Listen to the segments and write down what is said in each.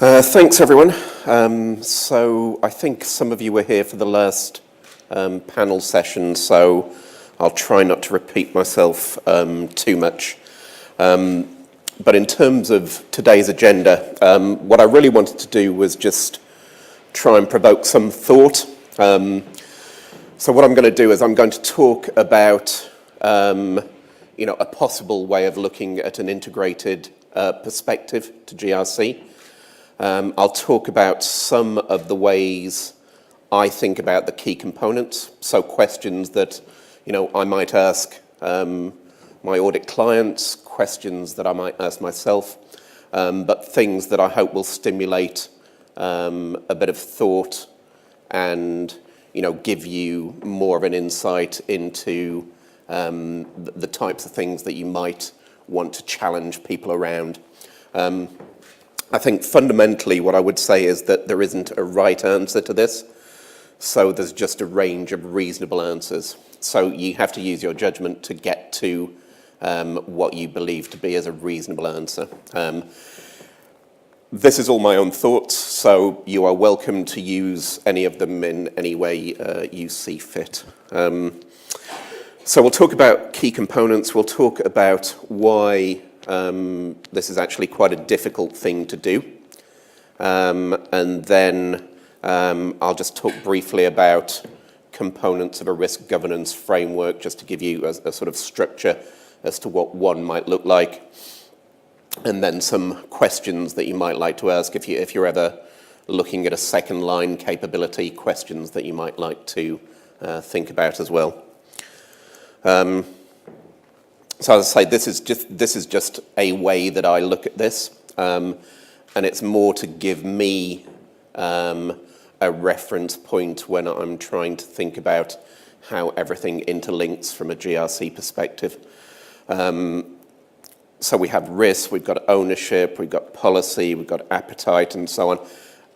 Thanks, everyone. So I think some of you were here for the last panel session, so I'll try not to repeat myself too much. But in terms of today's agenda, what I really wanted to do was just try and provoke some thought. So what I'm going to do is I'm going to talk about a possible way of looking at an integrated perspective to GRC. I'll talk about some of the ways I think about the key components, so questions that I might ask my audit clients, questions that I might ask myself, but things that I hope will stimulate a bit of thought and give you more of an insight into the types of things that you might want to challenge people around. I think fundamentally what I would say is that there isn't a right answer to this, so there's just a range of reasonable answers. So you have to use your judgment to get to what you believe to be as a reasonable answer. This is all my own thoughts, so you are welcome to use any of them in any way you see fit. So we'll talk about key components, we'll talk about why this is actually quite a difficult thing to do. And then I'll just talk briefly about components of a risk governance framework, just to give you a sort of structure as to what one might look like. And then some questions that you might like to ask if you're ever looking at a second line capability, questions that you might like to think about as well. So as I say, this is just a way that I look at this, and it's more to give me a reference point when I'm trying to think about how everything interlinks from a GRC perspective. So we have risk, we've got ownership, we've got policy, we've got appetite, and so on.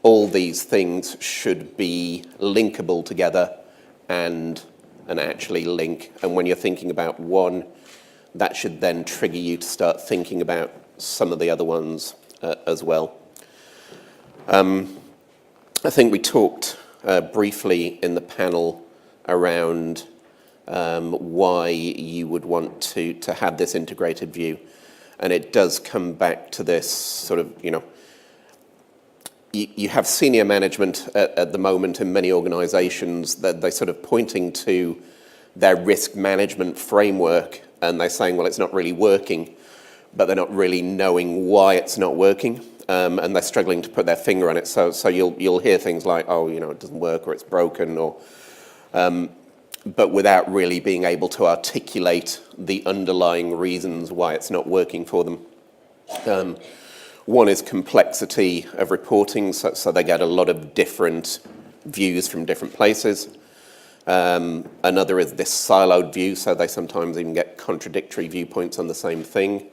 All these things should be linkable together and actually link. And when you're thinking about one, that should then trigger you to start thinking about some of the other ones as well. I think we talked briefly in the panel around why you would want to have this integrated view. And it does come back to this sort of, you have senior management at the moment in many organizations that they're sort of pointing to their risk management framework and they're saying, well, it's not really working, but they're not really knowing why it's not working, and they're struggling to put their finger on it. So you'll hear things like, oh, it doesn't work or it's broken, or but without really being able to articulate the underlying reasons why it's not working for them. One is complexity of reporting, so they get a lot of different views from different places. Another is this siloed view, so they sometimes even get contradictory viewpoints on the same thing.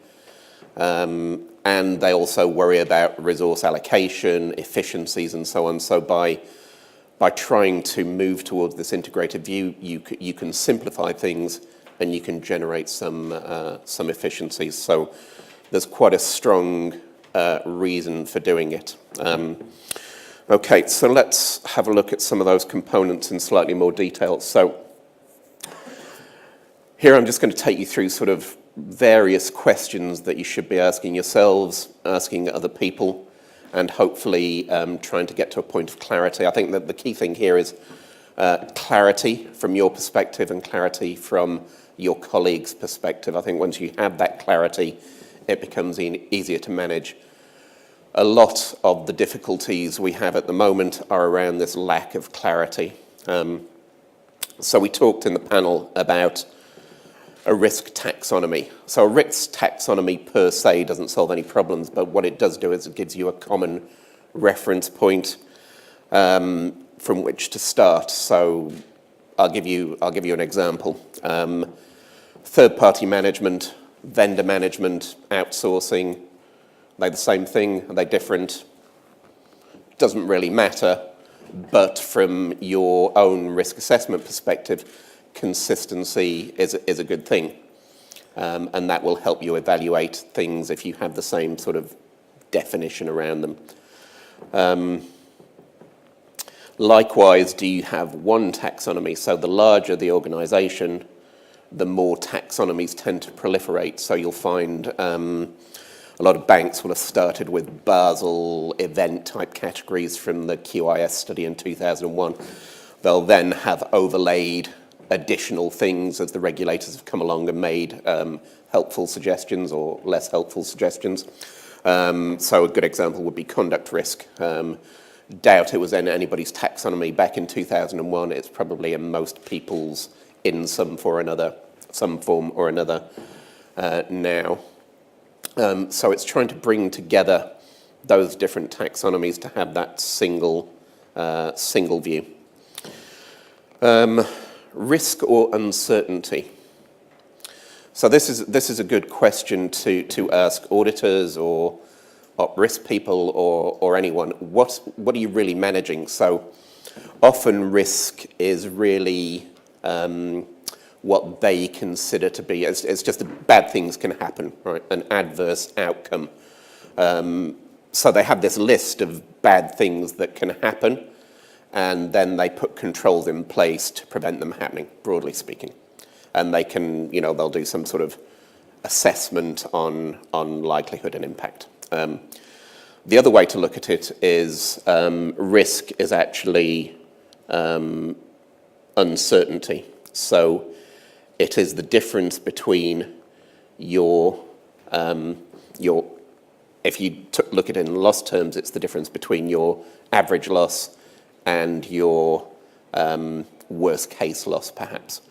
And they also worry about resource allocation, efficiencies, and so on. So by trying to move towards this integrated view, you can simplify things and you can generate some efficiencies. So there's quite a strong reason for doing it. Okay, so let's have a look at some of those components in slightly more detail. So here I'm just going to take you through sort of various questions that you should be asking yourselves, asking other people, and hopefully trying to get to a point of clarity. I think that the key thing here is clarity from your perspective and clarity from your colleagues' perspective. I think once you have that clarity, it becomes easier to manage. A lot of the difficulties we have at the moment are around this lack of clarity. So we talked in the panel about a risk taxonomy. So a risk taxonomy per se doesn't solve any problems, but what it does do is it gives you a common reference point from which to start. So I'll give you an example. Third-party management, vendor management, outsourcing. Are they the same thing? Are they different? Doesn't really matter, but from your own risk assessment perspective, consistency is a good thing. And that will help you evaluate things if you have the same sort of definition around them. Likewise, do you have one taxonomy? So the larger the organisation, the more taxonomies tend to proliferate. So you'll find a lot of banks will have started with Basel event type categories from the QIS study in 2001. They'll then have overlaid additional things as the regulators have come along and made helpful suggestions or less helpful suggestions. So a good example would be conduct risk. Doubt it was in anybody's taxonomy back in 2001. It's probably in most people's in some form or another now. So it's trying to bring together those different taxonomies to have that single view. Risk or uncertainty. So this is a good question to ask auditors or op risk people or anyone. What are you really managing? So often risk is really what they consider to be, it's just that bad things can happen, right? An adverse outcome. So they have this list of bad things that can happen, and then they put controls in place to prevent them happening, broadly speaking. And they can, they'll do some sort of assessment on likelihood and impact. The other way to look at it is risk is actually uncertainty. So it is the difference between your if you look at it in loss terms, it's the difference between your average loss and your worst case loss, perhaps.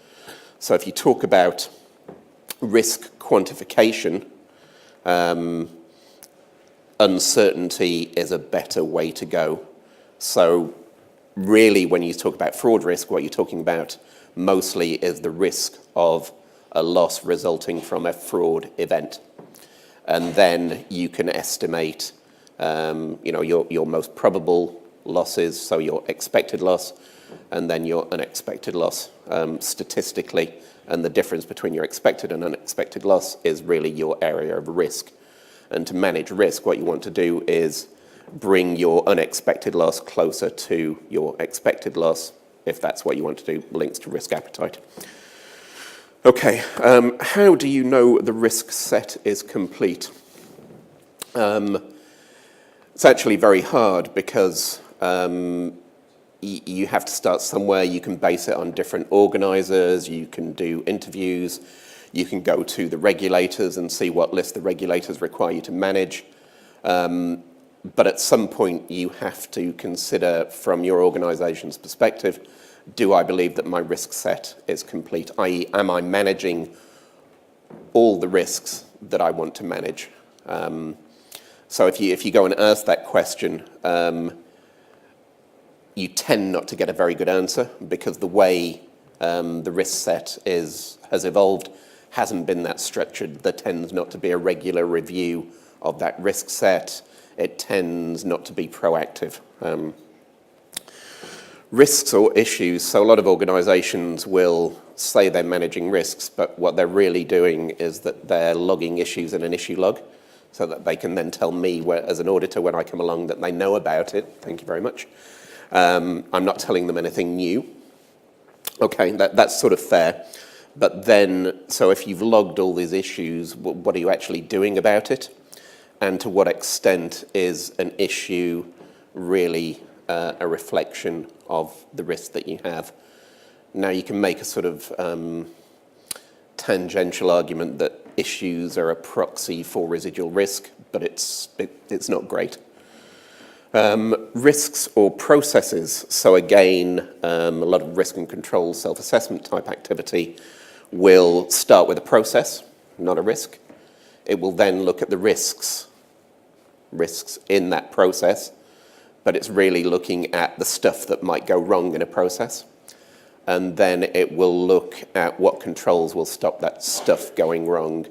So if you talk about risk quantification, uncertainty is a better way to go. So really, when you talk about fraud risk, what you're talking about mostly is the risk of a loss resulting from a fraud event. And then you can estimate your most probable losses, so your expected loss, and then your unexpected loss statistically. And the difference between your expected and unexpected loss is really your area of risk. And to manage risk, what you want to do is bring your unexpected loss closer to your expected loss, if that's what you want to do, links to risk appetite. Okay, how do you know the risk set is complete? It's actually very hard because you have to start somewhere. You can base it on different organisers, you can do interviews, you can go to the regulators and see what list the regulators require you to manage. But at some point you have to consider from your organisation's perspective, do I believe that my risk set is complete? I.e., am I managing all the risks that I want to manage? So if you go and ask that question, you tend not to get a very good answer because the way the risk set has evolved hasn't been that structured. There tends not to be a regular review of that risk set. It tends not to be proactive. Risks or issues. So a lot of organisations will say they're managing risks, but what they're really doing is that they're logging issues in an issue log so that they can then tell me, as an auditor, when I come along, that they know about it. Thank you very much. I'm not telling them anything new. Okay, that's sort of fair. But then, so if you've logged all these issues, what are you actually doing about it? And to what extent is an issue really a reflection of the risk that you have? Now, you can make a sort of tangential argument that issues are a proxy for residual risk, but it's not great. Risks or processes. So again, a lot of risk and control self-assessment type activity will start with a process, not a risk. It will then look at the risks in that process, but it's really looking at the stuff that might go wrong in a process. And then it will look at what controls will stop that stuff going wrong.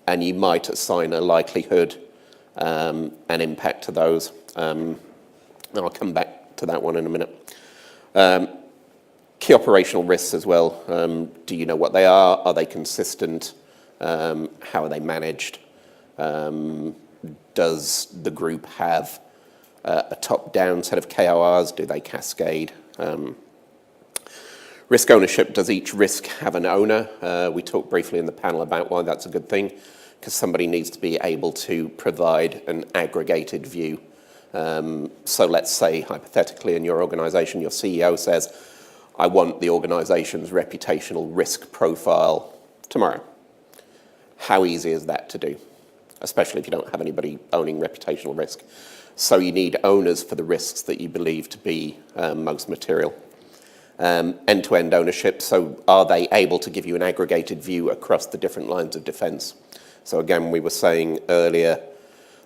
And you might assign a likelihood and impact to those. And I'll come back to that one in a minute. Key operational risks as well. Do you know what they are? Are they consistent? How are they managed? Does the group have a top-down set of KORs? Do they cascade? Risk ownership, does each risk have an owner? We talked briefly in the panel about why that's a good thing, because somebody needs to be able to provide an aggregated view. So let's say, hypothetically, in your organisation, your CEO says, I want the organisation's reputational risk profile tomorrow. How easy is that to do? Especially if you don't have anybody owning reputational risk. So you need owners for the risks that you believe to be most material. End-to-end ownership, so are they able to give you an aggregated view across the different lines of defence? So again, we were saying earlier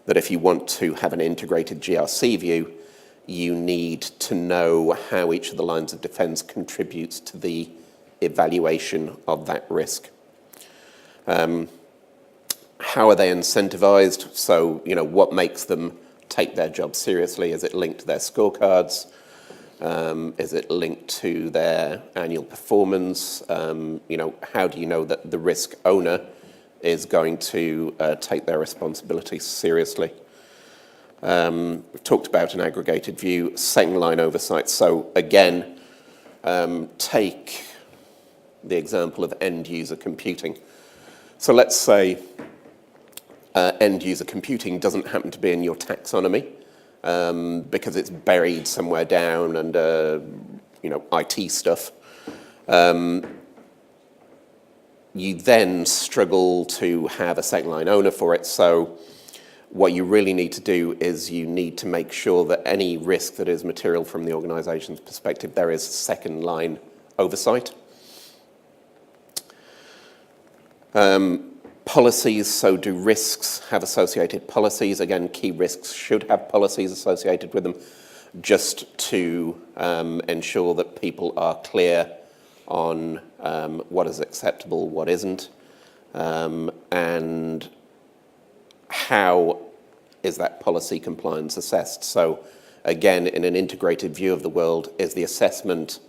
that if you want to have an integrated GRC view, you need to know how each of the lines of defence contributes to the evaluation of that risk. How are they incentivised? So, what makes them take their job seriously? Is it linked to their scorecards? Is it linked to their annual performance? How do you know that the risk owner is going to take their responsibilities seriously? We've talked about an aggregated view, second line oversight. So again, take the example of end user computing. So let's say end user computing doesn't happen to be in your taxonomy because it's buried somewhere down under, IT stuff. You then struggle to have a second line owner for it. So what you really need to do is you need to make sure that any risk that is material from the organisation's perspective, there is second line oversight. Policies, so do risks have associated policies? Again, key risks should have policies associated with them just to ensure that people are clear on what is acceptable, what isn't, and how is that policy compliance assessed. So again, in an integrated view of the world, is the assessment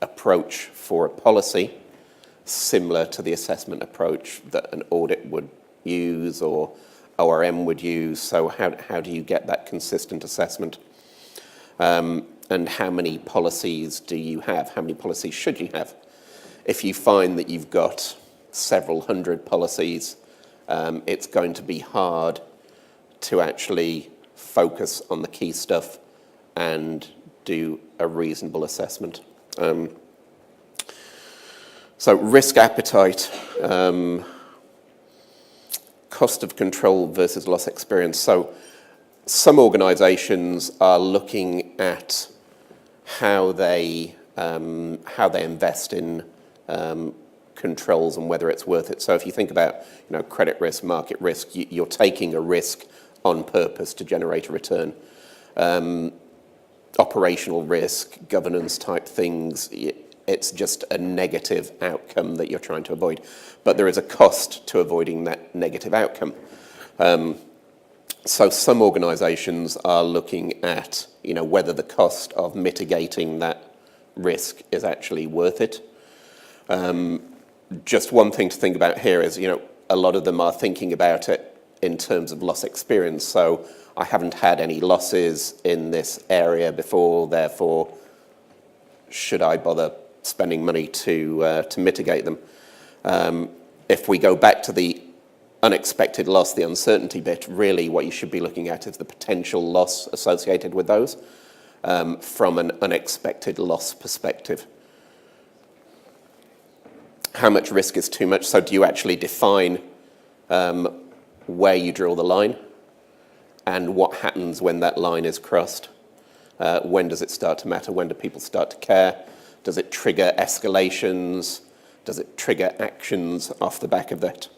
approach for a policy similar to the assessment approach that an audit would use or ORM would use? So how do you get that consistent assessment? And how many policies do you have? How many policies should you have? If you find that you've got several hundred policies, it's going to be hard to actually focus on the key stuff and do a reasonable assessment. So risk appetite, cost of control versus loss experience. So some organisations are looking at how they invest in controls and whether it's worth it. So if you think about credit risk, market risk, you're taking a risk on purpose to generate a return. Operational risk, governance type things, it's just a negative outcome that you're trying to avoid. But there is a cost to avoiding that negative outcome. So some organisations are looking at whether the cost of mitigating that risk is actually worth it. Just one thing to think about here is, a lot of them are thinking about it in terms of loss experience. So I haven't had any losses in this area before, therefore, should I bother spending money to mitigate them? If we go back to the unexpected loss, the uncertainty bit, really what you should be looking at is the potential loss associated with those from an unexpected loss perspective. How much risk is too much? So do you actually define where you draw the line and what happens when that line is crossed? When does it start to matter? When do people start to care? Does it trigger escalations? Does it trigger actions off the back of that?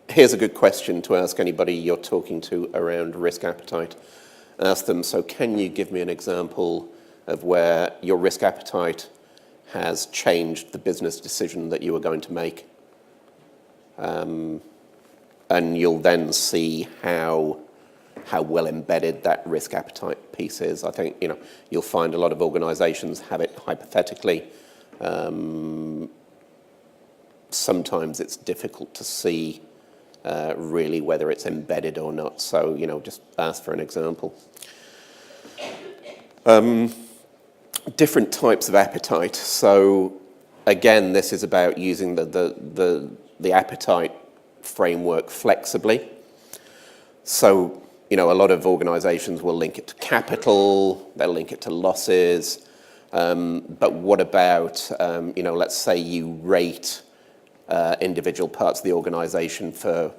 Here's a good question to ask anybody you're talking to around risk appetite. Ask them, so can you give me an example of where your risk appetite has changed the business decision that you were going to make? And you'll then see how well embedded that risk appetite piece is. I think you'll find a lot of organisations have it hypothetically. Sometimes it's difficult to see really whether it's embedded or not. So, just ask for an example. Different types of appetite. So, again, this is about using the appetite framework flexibly. So, a lot of organizations will link it to capital, they'll link it to losses, but what about, let's say you rate individual parts of the organization for,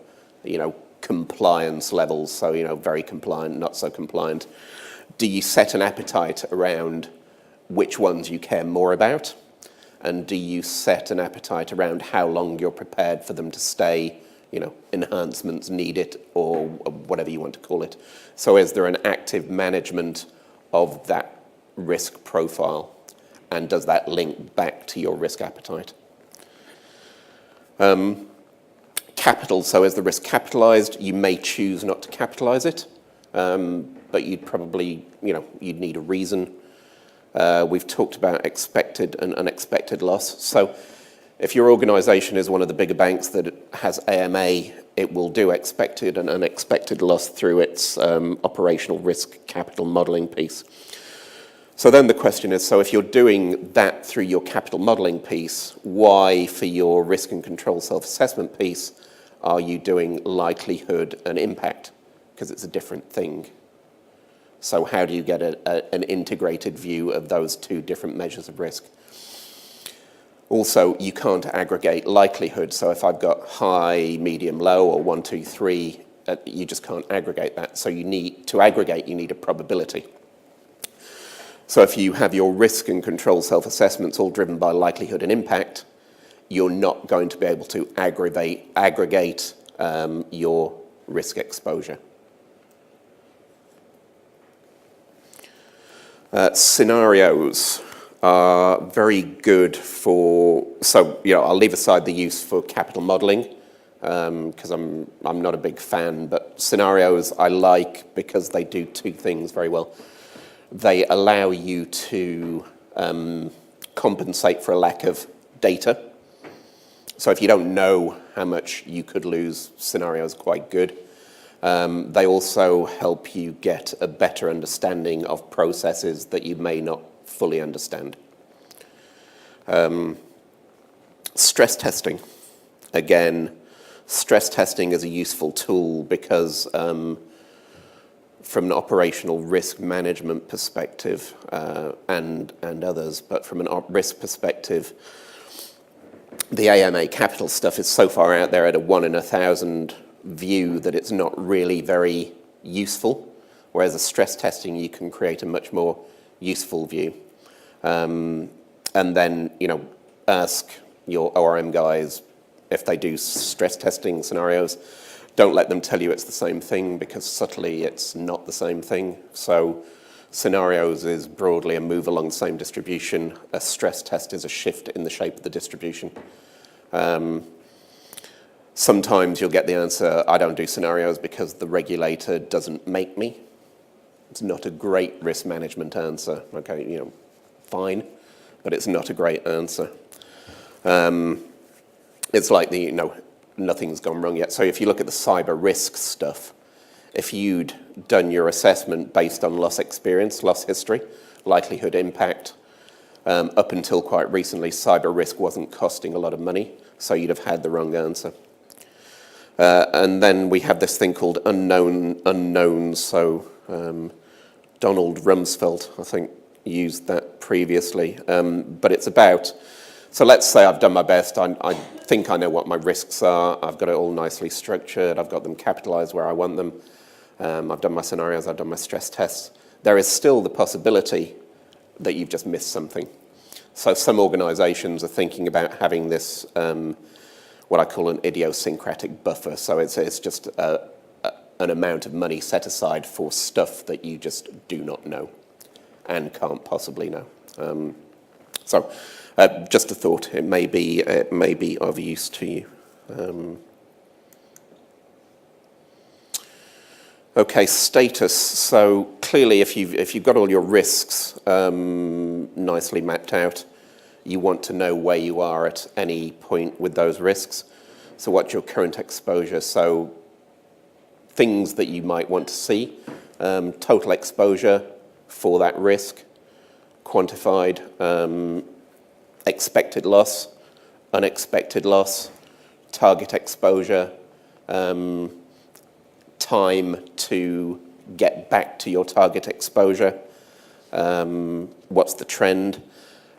compliance levels, so, very compliant, not so compliant. Do you set an appetite around which ones you care more about? And do you set an appetite around how long you're prepared for them to stay, enhancements needed, or whatever you want to call it? So is there an active management of that risk profile? And does that link back to your risk appetite? Capital, so is the risk capitalized? You may choose not to capitalize it, but you'd probably, you'd need a reason. We've talked about expected and unexpected loss. So if your organization is one of the bigger banks that has AMA, it will do expected and unexpected loss through its operational risk capital modeling piece. So then the question is, so if you're doing that through your capital modeling piece, why for your risk and control self-assessment piece are you doing likelihood and impact? Because it's a different thing. So how do you get an integrated view of those two different measures of risk? Also, you can't aggregate likelihood. So if I've got high, medium, low, or 1, 2, 3, you just can't aggregate that. So to aggregate, you need a probability. So if you have your risk and control self-assessments all driven by likelihood and impact, you're not going to be able to aggregate your risk exposure. Scenarios are very good for, so I'll leave aside the use for capital modeling because I'm not a big fan, but scenarios I like because they do two things very well. They allow you to compensate for a lack of data. So if you don't know how much you could lose, scenarios are quite good. They also help you get a better understanding of processes that you may not fully understand. Stress testing. Again, stress testing is a useful tool because from an operational risk management perspective and others, but from an risk perspective, the AMA capital stuff is so far out there at a 1 in 1,000 view that it's not really very useful, whereas a stress testing you can create a much more useful view. And then, ask your ORM guys if they do stress testing scenarios. Don't let them tell you it's the same thing because subtly it's not the same thing. So scenarios is broadly a move along the same distribution. A stress test is a shift in the shape of the distribution. Sometimes you'll get the answer, I don't do scenarios because the regulator doesn't make me. It's not a great risk management answer. Okay, fine, but it's not a great answer. It's like nothing's gone wrong yet. So if you look at the cyber risk stuff, if you'd done your assessment based on loss experience, loss history, likelihood, impact, up until quite recently, cyber risk wasn't costing a lot of money, so you'd have had the wrong answer. And then we have this thing called unknowns. So Donald Rumsfeld, I think, used that previously. But it's about, so let's say I've done my best. I think I know what my risks are. I've got it all nicely structured. I've got them capitalized where I want them. I've done my scenarios. I've done my stress tests. There is still the possibility that you've just missed something. So some organizations are thinking about having this what I call an idiosyncratic buffer. So it's just an amount of money set aside for stuff that you just do not know and can't possibly know. So just a thought. It may be of use to you. Okay, status. So clearly, if you've got all your risks nicely mapped out, you want to know where you are at any point with those risks. So what's your current exposure? So things that you might want to see, total exposure for that risk, quantified, expected loss, unexpected loss, target exposure, time to get back to your target exposure, what's the trend,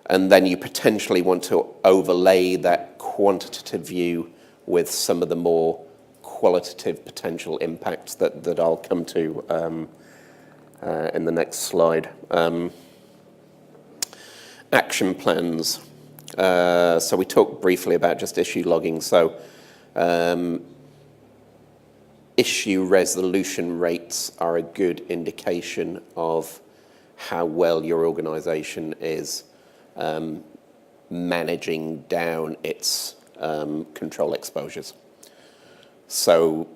and then you potentially want to overlay that quantitative view with some of the more qualitative potential impacts that I'll come to in the next slide. Action plans. So we talked briefly about just issue logging. So issue resolution rates are a good indication of how well your organization is managing down its control exposures. So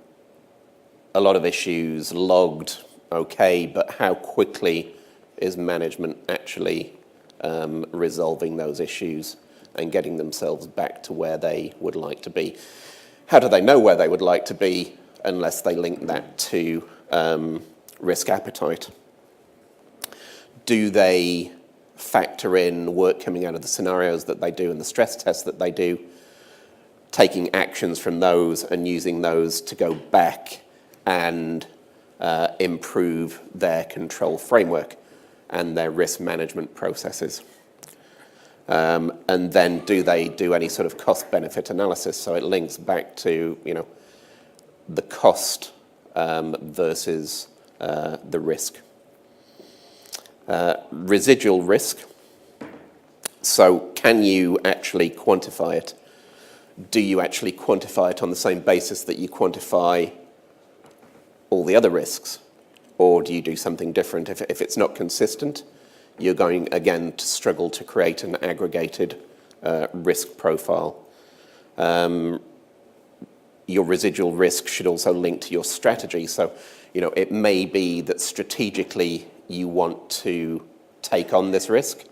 a lot of issues logged, okay, but how quickly is management actually resolving those issues and getting themselves back to where they would like to be? How do they know where they would like to be unless they link that to risk appetite? Do they factor in work coming out of the scenarios that they do and the stress tests that they do, taking actions from those and using those to go back and improve their control framework and their risk management processes? And then do they do any sort of cost-benefit analysis? So it links back to, the cost versus the risk. Residual risk. So can you actually quantify it? Do you actually quantify it on the same basis that you quantify all the other risks? Or do you do something different? If it's not consistent, you're going, again, to struggle to create an aggregated risk profile. Your residual risk should also link to your strategy. So, it may be that strategically you want to take on this risk.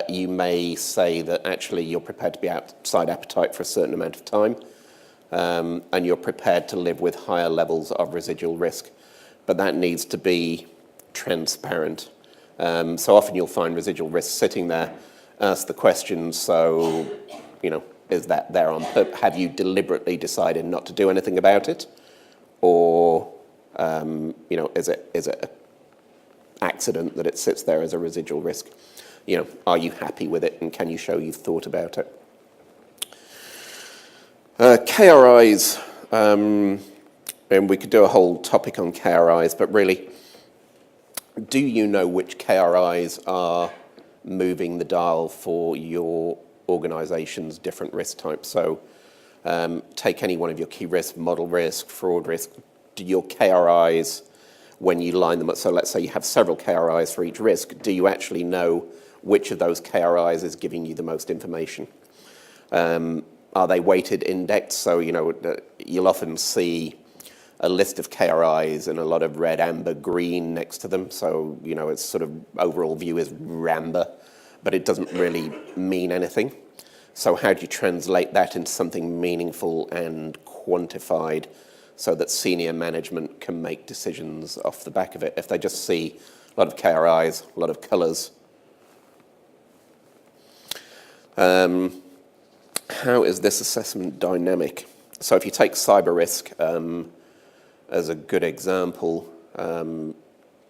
You may say that actually you're prepared to be outside appetite for a certain amount of time, and you're prepared to live with higher levels of residual risk. But that needs to be transparent. So often you'll find residual risk sitting there, ask the question, so, is that there on purpose? Have you deliberately decided not to do anything about it? Or, is it an accident that it sits there as a residual risk? Are you happy with it, and can you show you've thought about it? KRIs, and we could do a whole topic on KRIs, but really, do you know which KRIs are moving the dial for your organization's different risk types? So take any one of your key risks, model risk, fraud risk. Do your KRIs, when you line them up, so let's say you have several KRIs for each risk, do you actually know which of those KRIs is giving you the most information? Are they weighted index? So, you'll often see a list of KRIs and a lot of red, amber, green next to them. So, it's sort of overall view is amber, but it doesn't really mean anything. So how do you translate that into something meaningful and quantified so that senior management can make decisions off the back of it? If they just see a lot of KRIs, a lot of colours. How is this assessment dynamic? So if you take cyber risk as a good example,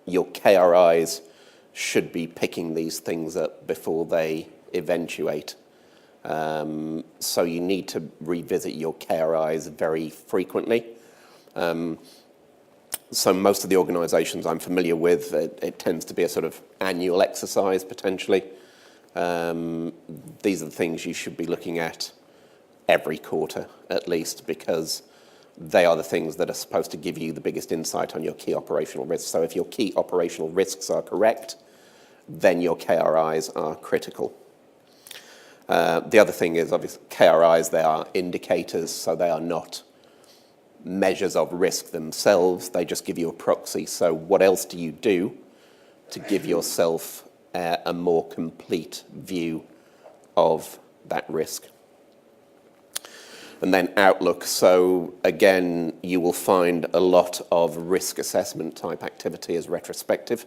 your KRIs should be picking these things up before they eventuate. So you need to revisit your KRIs very frequently. So most of the organisations I'm familiar with, it tends to be a sort of annual exercise potentially. These are the things you should be looking at every quarter at least, because they are the things that are supposed to give you the biggest insight on your key operational risks. So if your key operational risks are correct, then your KRIs are critical. The other thing is, obviously, KRIs, they are indicators, so they are not measures of risk themselves. They just give you a proxy. So what else do you do to give yourself a more complete view of that risk? And then outlook. So again, you will find a lot of risk assessment type activity as retrospective.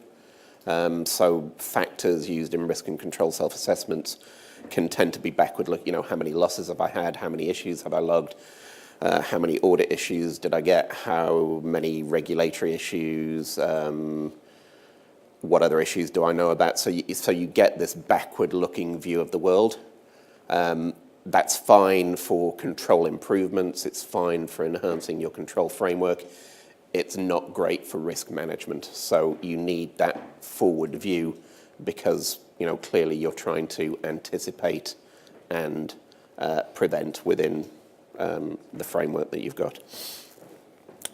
So factors used in risk and control self-assessments can tend to be backward look. How many losses have I had? How many issues have I logged? How many audit issues did I get? How many regulatory issues? What other issues do I know about? So you get this backward-looking view of the world. That's fine for control improvements. It's fine for enhancing your control framework. It's not great for risk management. So you need that forward view because, clearly you're trying to anticipate and prevent within the framework that you've got.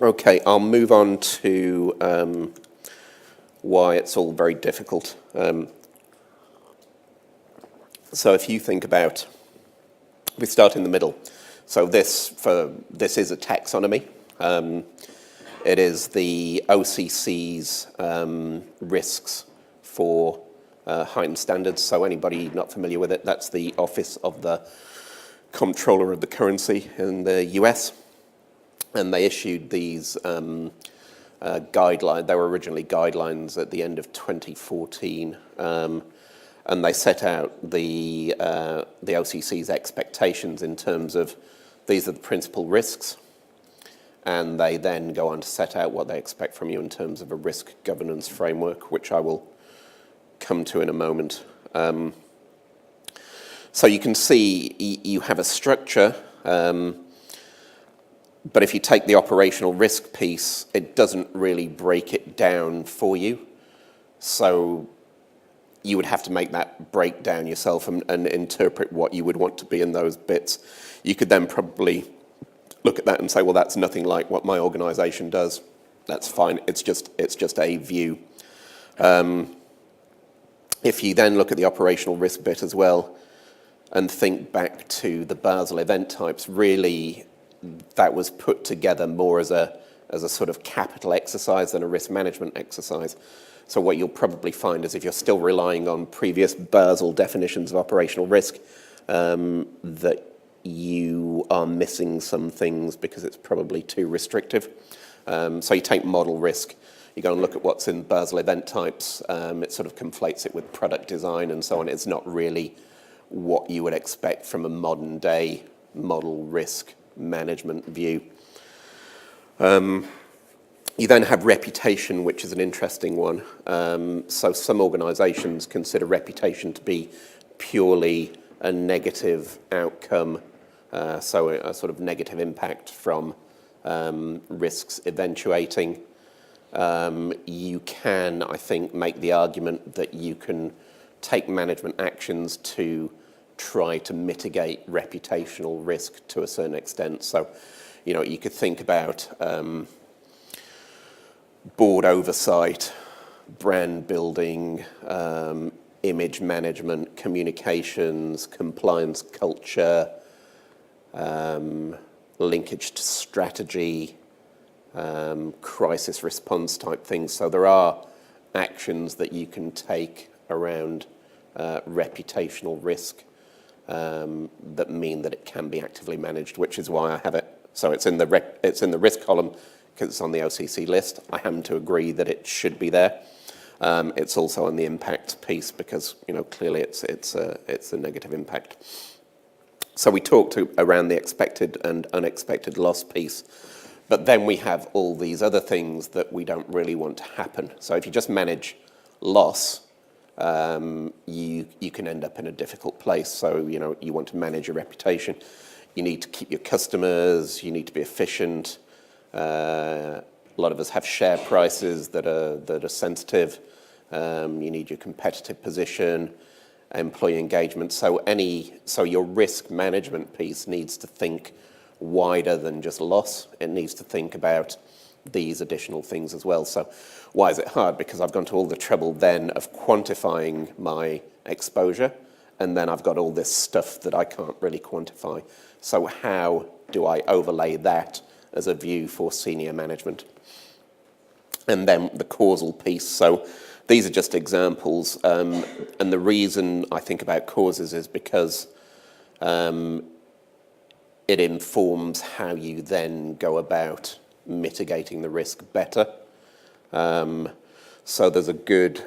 Okay, I'll move on to why it's all very difficult. So if you think about, we start in the middle. So this is a taxonomy. It is the OCC's risks for heightened standards. So anybody not familiar with it, that's the Office of the Comptroller of the Currency in the US. And they issued these guidelines. They were originally guidelines at the end of 2014. And they set out the OCC's expectations in terms of these are the principal risks, and they then go on to set out what they expect from you in terms of a risk governance framework, which I will come to in a moment. So you can see you have a structure, but if you take the operational risk piece, it doesn't really break it down for you. So you would have to make that breakdown yourself and interpret what you would want to be in those bits. You could then probably look at that and say, well, that's nothing like what my organisation does. That's fine. It's just a view. If you then look at the operational risk bit as well and think back to the Basel event types, really that was put together more as a sort of capital exercise than a risk management exercise. So what you'll probably find is if you're still relying on previous Basel definitions of operational risk, that you are missing some things because it's probably too restrictive. So you take model risk, you go and look at what's in Basel event types, it sort of conflates it with product design and so on. It's not really what you would expect from a modern day model risk management view. You then have reputation, which is an interesting one. So some organisations consider reputation to be purely a negative outcome, so a sort of negative impact from risks eventuating. You can, I think, make the argument that you can take management actions to try to mitigate reputational risk to a certain extent. So, you could think about board oversight, brand building, image management, communications, compliance culture, linkage to strategy, crisis response type things. So there are actions that you can take around reputational risk that mean that it can be actively managed, which is why I have it. So it's in the risk column because it's on the OCC list. I happen to agree that it should be there. It's also on the impact piece because clearly it's a negative impact. So we talked around the expected and unexpected loss piece, but then we have all these other things that we don't really want to happen. So if you just manage loss, you can end up in a difficult place. So you want to manage your reputation. You need to keep your customers. You need to be efficient. A lot of us have share prices that are sensitive. You need your competitive position, employee engagement. So your risk management piece needs to think wider than just loss. It needs to think about these additional things as well. So why is it hard? Because I've gone to all the trouble then of quantifying my exposure, and then I've got all this stuff that I can't really quantify. So how do I overlay that as a view for senior management? And then the causal piece. So these are just examples. And the reason I think about causes is because it informs how you then go about mitigating the risk better. So there's a good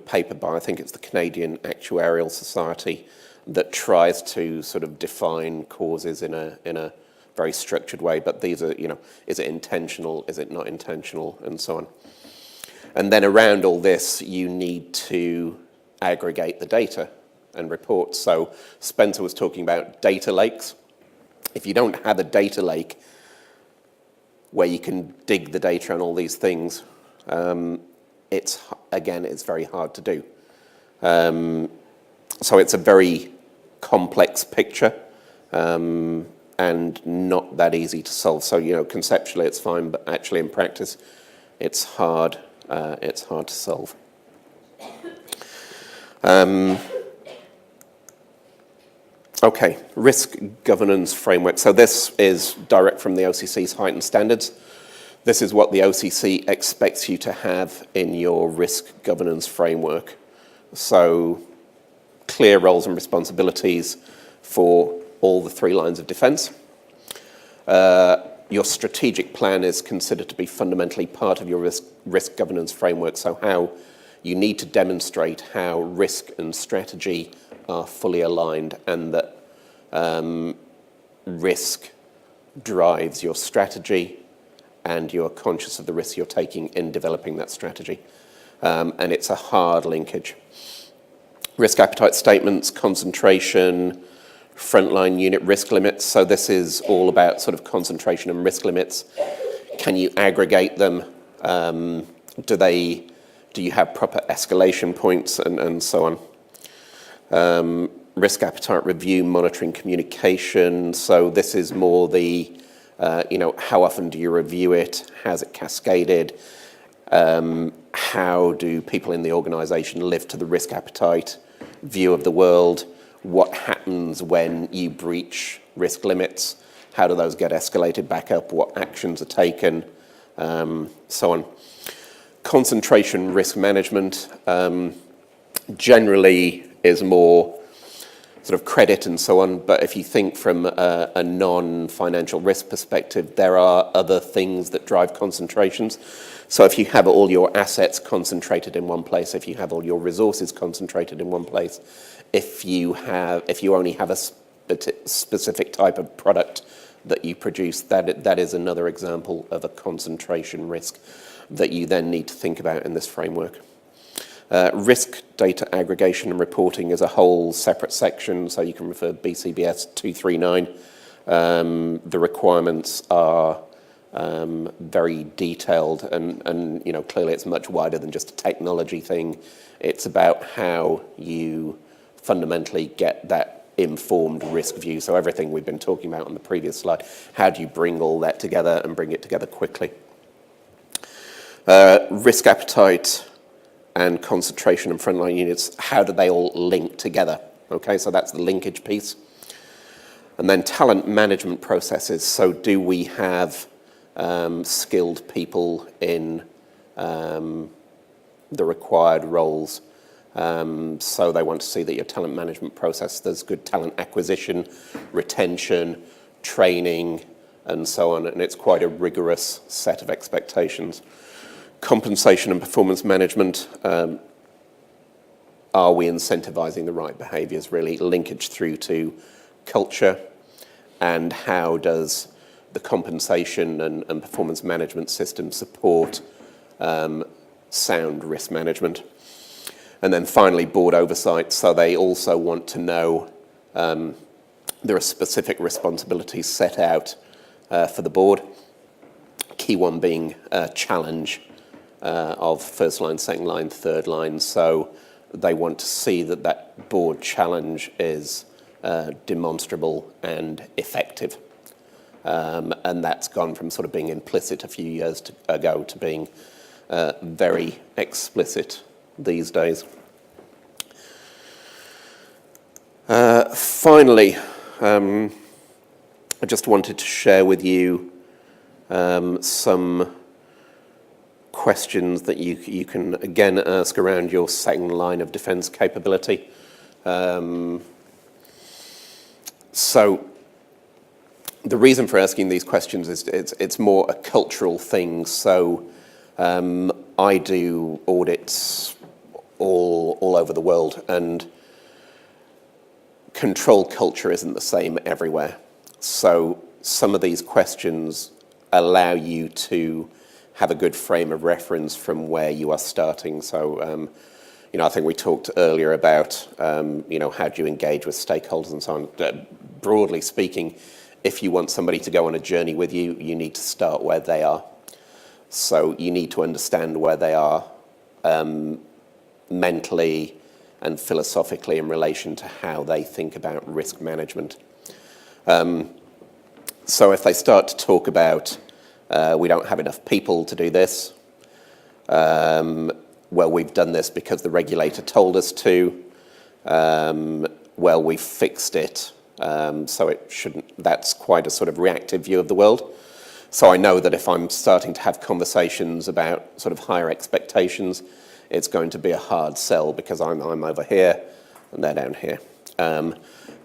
paper by, I think it's the Canadian Actuarial Society, that tries to sort of define causes in a very structured way. But these are, is it intentional? Is it not intentional? And so on. And then around all this, you need to aggregate the data and report. So Spencer was talking about data lakes. If you don't have a data lake where you can dig the data on all these things, it's very hard to do. So it's a very complex picture and not that easy to solve. So, conceptually it's fine, but actually in practice, it's hard to solve. Okay, risk governance framework. So this is direct from the OCC's heightened standards. This is what the OCC expects you to have in your risk governance framework. So clear roles and responsibilities for all the 3 lines of defence. Your strategic plan is considered to be fundamentally part of your risk governance framework. So how you need to demonstrate how risk and strategy are fully aligned, and that risk drives your strategy and you're conscious of the risks you're taking in developing that strategy. And it's a hard linkage. Risk appetite statements, concentration, frontline unit risk limits. So this is all about sort of concentration and risk limits. Can you aggregate them? Do you have proper escalation points, and so on? Risk appetite review, monitoring, communication. So this is more the, how often do you review it? Has it cascaded? How do people in the organisation live to the risk appetite view of the world? What happens when you breach risk limits? How do those get escalated back up? What actions are taken? So on. Concentration risk management generally is more sort of credit and so on, but if you think from a non-financial risk perspective, there are other things that drive concentrations. So if you have all your assets concentrated in one place, if you have all your resources concentrated in one place, if you only have a specific type of product that you produce, that is another example of a concentration risk that you then need to think about in this framework. Risk data aggregation and reporting is a whole separate section, so you can refer BCBS 239. The requirements are very detailed, and clearly it's much wider than just a technology thing. It's about how you fundamentally get that informed risk view. So everything we've been talking about on the previous slide, how do you bring all that together and bring it together quickly? Risk appetite and concentration and frontline units, how do they all link together? Okay, so that's the linkage piece. And then talent management processes. So do we have skilled people in the required roles? So they want to see that your talent management process, there's good talent acquisition, retention, training, and so on. And it's quite a rigorous set of expectations. Compensation and performance management, are we incentivizing the right behaviours, really? Linkage through to culture, and how does the compensation and performance management system support sound risk management? And then finally, board oversight. So they also want to know there are specific responsibilities set out for the board. Key one being challenge of first line, second line, third line. So they want to see that board challenge is demonstrable and effective. And that's gone from sort of being implicit a few years ago to being very explicit these days. Finally, I just wanted to share with you some questions that you can again ask around your second line of defence capability. So The reason for asking these questions is it's more a cultural thing. So I do audits all over the world, and control culture isn't the same everywhere. So some of these questions allow you to have a good frame of reference from where you are starting. So, I think we talked earlier about, how do you engage with stakeholders and so on. Broadly speaking, if you want somebody to go on a journey with you, you need to start where they are. So you need to understand where they are mentally and philosophically in relation to how they think about risk management. So if they start to talk about, we don't have enough people to do this, well, we've done this because the regulator told us to, well, we've fixed it, so it shouldn't, that's quite a sort of reactive view of the world. So I know that if I'm starting to have conversations about sort of higher expectations, it's going to be a hard sell because I'm over here and they're down here.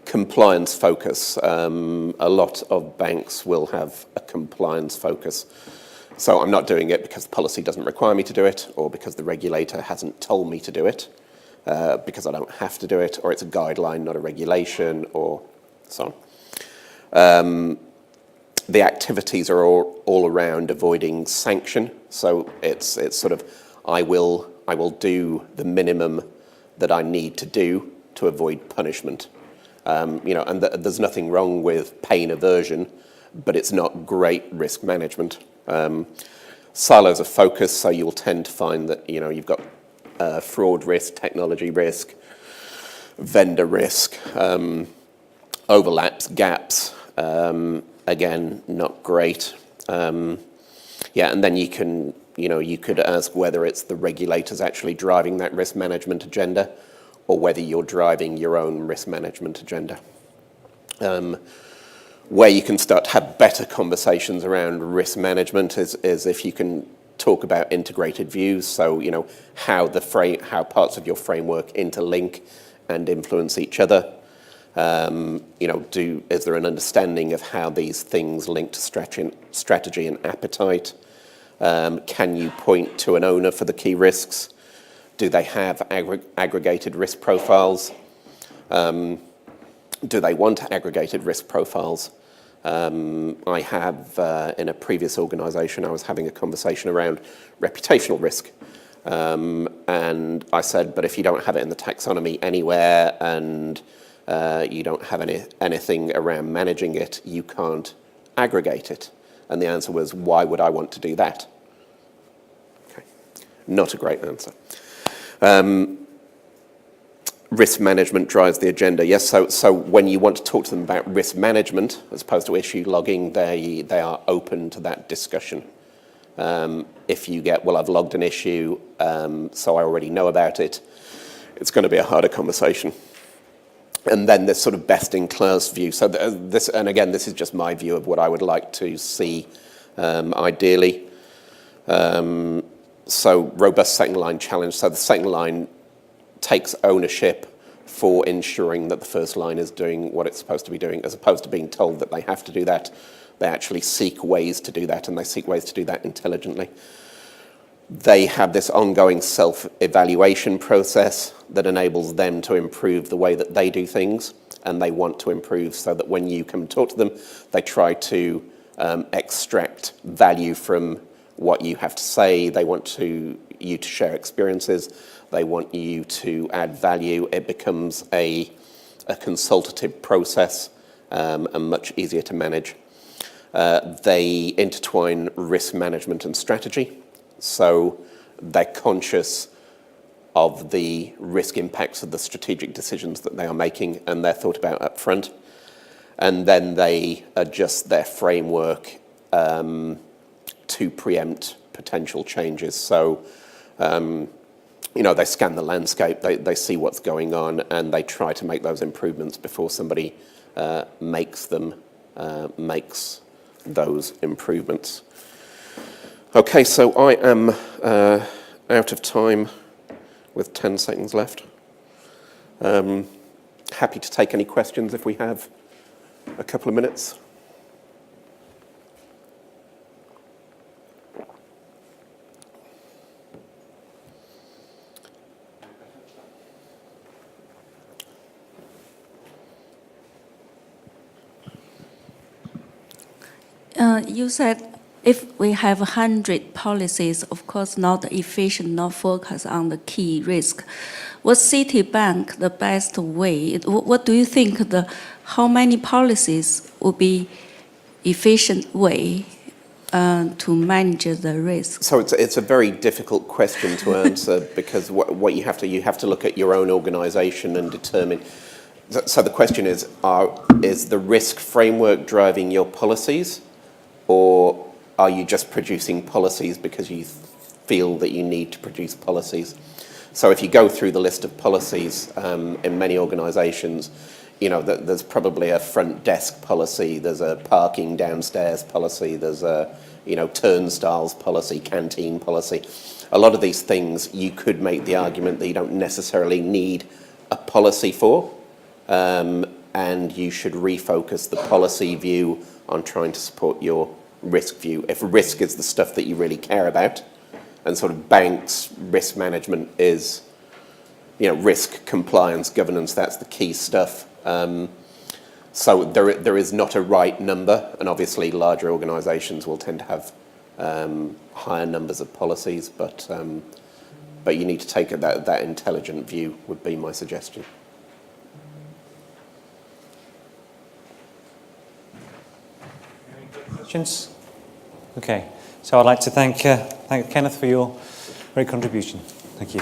Compliance focus. A lot of banks will have a compliance focus. So I'm not doing it because the policy doesn't require me to do it, or because the regulator hasn't told me to do it, because I don't have to do it, or it's a guideline, not a regulation, or so on. The activities are all around avoiding sanction. So it's sort of, I will do the minimum that I need to do to avoid punishment. And there's nothing wrong with pain aversion, but it's not great risk management. Silos of focus, so you'll tend to find that you've got fraud risk, technology risk, vendor risk, overlaps, gaps. Again, not great. And then you could ask whether it's the regulators actually driving that risk management agenda, or whether you're driving your own risk management agenda. Where you can start to have better conversations around risk management is if you can talk about integrated views, so how parts of your framework interlink and influence each other. Is there an understanding of how these things link to strategy and appetite? Can you point to an owner for the key risks? Do they have aggregated risk profiles? Do they want aggregated risk profiles? I have, in a previous organisation, I was having a conversation around reputational risk. And I said, but if you don't have it in the taxonomy anywhere, and you don't have anything around managing it, you can't aggregate it. And the answer was, why would I want to do that? Okay. Not a great answer. Risk management drives the agenda. Yes, so when you want to talk to them about risk management, as opposed to issue logging, they are open to that discussion. If you get, well, I've logged an issue, so I already know about it, it's going to be a harder conversation. And then this sort of best-in-class view. So this is just my view of what I would like to see, ideally. So robust second-line challenge. So the second line takes ownership for ensuring that the first line is doing what it's supposed to be doing, as opposed to being told that they have to do that. They actually seek ways to do that, and they seek ways to do that intelligently. They have this ongoing self-evaluation process that enables them to improve the way that they do things, and they want to improve so that when you come and talk to them, they try to extract value from what you have to say. They want you to share experiences. They want you to add value. It becomes a consultative process and much easier to manage. They intertwine risk management and strategy. So they're conscious of the risk impacts of the strategic decisions that they are making, and they're thought about up front. And then they adjust their framework to preempt potential changes. So, they scan the landscape, they see what's going on, and they try to make those improvements before somebody makes those improvements. Okay, so I am out of time with 10 seconds left. Happy to take any questions if we have a couple of minutes. You said if we have 100 policies, of course not efficient, not focused on the key risk. Was Citibank the best way? What do you think how many policies would be efficient way to manage the risk? So it's a very difficult question to answer because what you have to look at your own organisation and determine. So the question is the risk framework driving your policies, or are you just producing policies because you feel that you need to produce policies? So if you go through the list of policies in many organisations, there's probably a front desk policy, there's a parking downstairs policy, there's a turnstiles policy, canteen policy. A lot of these things you could make the argument that you don't necessarily need a policy for, and you should refocus the policy view on trying to support your risk view. If risk is the stuff that you really care about, and sort of banks, risk management is, risk, compliance, governance, that's the key stuff. So there is not a right number, and obviously larger organisations will tend to have higher numbers of policies, but you need to take that intelligent view would be my suggestion. Questions? Okay, so I'd like to thank Kenneth for your great contribution. Thank you.